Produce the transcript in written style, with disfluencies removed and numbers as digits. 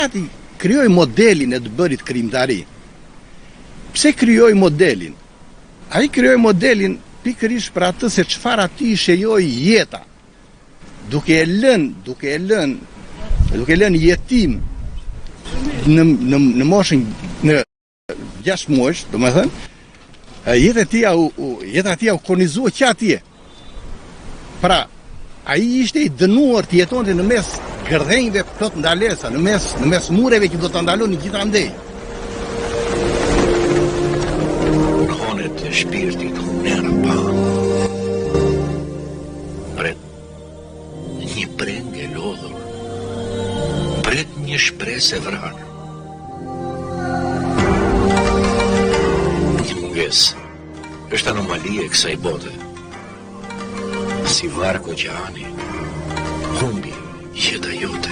Ati krijoi modelin e të bërit krimtari. Pse krijoi modelin? Ai krijoi modelin pikërisht për atë se çfarë aty shejoi jeta. Duke e lënë jetim në moshën në 6 muaj, domethënë, jeta e tij u kornizua që atje. Pra, ai ishte i dënuar të jetonte në mes gërdhenjve plot ndalesa, në mes mureve që do ta ndalonin gjithandej. Konet e shpirtit hunera pa. Pret një prenge lodhur. Pret një shpresë e vrarë. Një mungesë është anomali e kësaj bote. Si varku oqeani, humbi jeta jote.